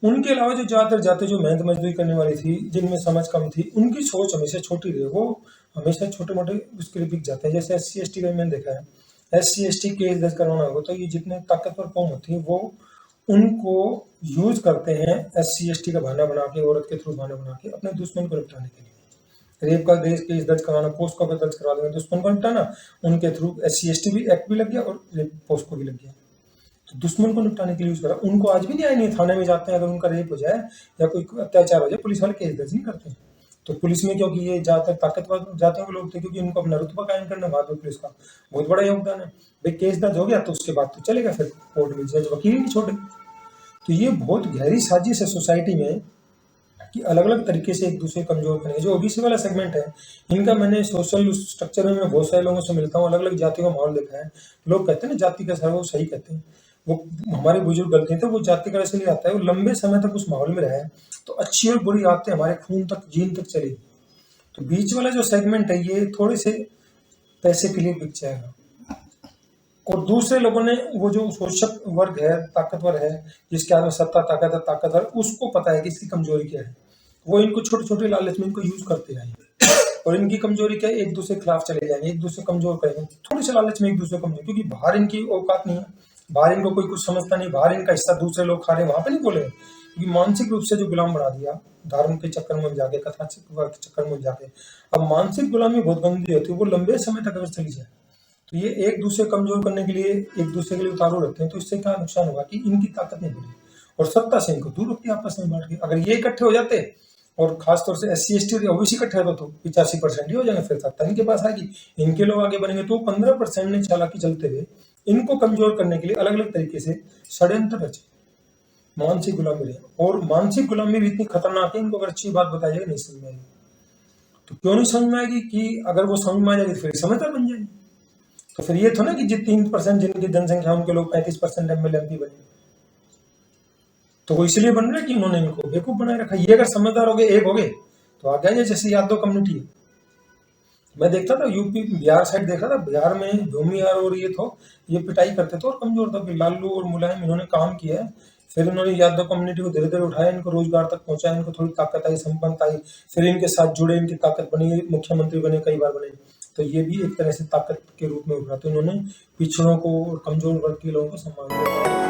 उनके अलावा जो ज़्यादातर जाति जो मेहनत मजदूरी करने वाली थी, जिनमें समझ कम थी, उनकी सोच हमेशा छोटी रही। वो हमेशा छोटे-मोटे उसके लिए बिक जाते हैं। जैसे SC/ST का मैंने देखा है, SC/ST केस दर्ज करवाना हो तो ये जितने ताकतवर कौम होती है वो उनको यूज़ करते हैं SC/ST का बहाना बना के, औरत के थ्रू बहाना बना के अपने दुश्मन को निपटाने के लिए। रेप का केस दर्ज करवाना, पोस्को पे दर्ज करवा देंगे, दुश्मन को निपटाना, उनके थ्रू SC/ST भी एक्ट भी लग गया और रेप पोस्को भी लग गया। तो दुश्मन को निपटाने के लिए यूज करा। उनको आज भी न्याय नहीं है। थाने में जाते हैं, अगर उनका रेप हो जाए या कोई अत्याचार हो जाए, पुलिस वाले केस दर्ज नहीं करते हैं। तो पुलिस में क्योंकि ये ज्यादातर ताकतवर जातियों के लोग थे, क्योंकि उनको अपना रुतबा कायम करना भारतीय पुलिस का बहुत बड़ा योगदान है। भाई केस दर्ज हो गया तो उसके बाद तो चलेगा, फिर कोर्ट में जज वकील नहीं छोड़े। तो ये बहुत गहरी साजिश है सोसाइटी में कि अलग अलग तरीके से एक दूसरे को कमजोर करेंगे। जो ओबीसी वाला सेगमेंट है, इनका मैंने सोशल स्ट्रक्चर में मैं बहुत सारे लोगों से मिलता हूँ, अलग अलग जातियों का माहौल देखा है। लोग कहते हैं ना जाति का सर, वो सही कहते हैं। वो हमारे बुजुर्ग गलती थे, वो जाति का इसलिए आता है, वो लंबे समय तक उस माहौल में रहे तो अच्छी और बुरी आदतें हमारे खून तक, जीन तक चली। तो बीच वाला जो सेगमेंट है ये थोड़े से पैसे के लिए बिक जाएगा। और दूसरे लोगों ने, वो जो शोषक वर्ग है, ताकतवर है, जिसके हाथ में सत्ता ताकत है, ताकतवर, उसको पता है कि इसकी कमजोरी क्या है। वो इनको छोटे छोटे लालच में इनको यूज करते जाएंगे और इनकी कमजोरी क्या है, एक दूसरे के खिलाफ चले जाएंगे, एक दूसरे कमजोर करेंगे, थोड़े से लालच में एक दूसरे को कमजोर। क्योंकि बाहर इनकी औकात नहीं है, बाहर इनको कोई कुछ समझता नहीं, बाहर इनका हिस्सा दूसरे लोग खा रहे हैं, वहां पे नहीं बोले। क्योंकि मानसिक रूप से जो गुलाम बना दिया, धर्म के चक्कर में जाके, कथा के चक्कर में जाके, अब मानसिक गुलामी बहुत गंदी होती है, वो लंबे समय तक अगर चली जाए तो ये एक दूसरे कमजोर करने के लिए एक दूसरे के लिए उतारू रखते हैं। तो इससे क्या नुकसान होगा कि इनकी ताकत नहीं बढ़ी और सत्ता से इनको दूर रखती है आपस में बांट के। अगर ये इकट्ठे हो जाते और खासतौर से SC/ST और OBC इकट्ठे होते तो 85% ही हो जाएंगे, फिर सत्ता इनके पास आएगी, इनके लोग आगे बढ़ेंगे। तो 15% ने चालाकी चलते हुए इनको कमजोर करने के लिए अलग अलग तरीके से षड्यंत्र रचे, मानसिक गुलामी रहे। और मानसिक गुलामी भी इतनी खतरनाक है, इनको अगर अच्छी बात बताई जाएगी नहीं समझ में आएगी। तो क्यों नहीं समझ में आएगी कि अगर वो समझ में आ जाएगी फिर समझदार बन जाएगी। तो फिर ये था ना कि 3% जिनकी जनसंख्या उनके लोग 35% MLA MP बने। तो वो इसलिए बन रहे कि उन्होंने इनको बेवकूफ बनाए रखा। ये अगर समझदार हो गए, एक हो गए तो आ गया। जैसे यादव कम्युनिटी है, मैं देखता था यूपी बिहार साइड, देखा था बिहार में भूमिहार और ये तो ये पिटाई करते थे और कमजोर था। फिर लालू और मुलायम इन्होंने काम किया है, फिर इन्होंने यादव कम्युनिटी को धीरे धीरे उठाया, इनको रोजगार तक पहुंचाया, इनको थोड़ी ताकत आई, संपन्नता आई, फिर इनके साथ जुड़े, इनकी ताकत बनी, मुख्यमंत्री बने, कई बार बने। तो ये भी एक तरह से ताकत के रूप में उभरा। तो इन्होंने पिछड़ों को और कमजोर वर्ग के लोगों को सम्मान दिया।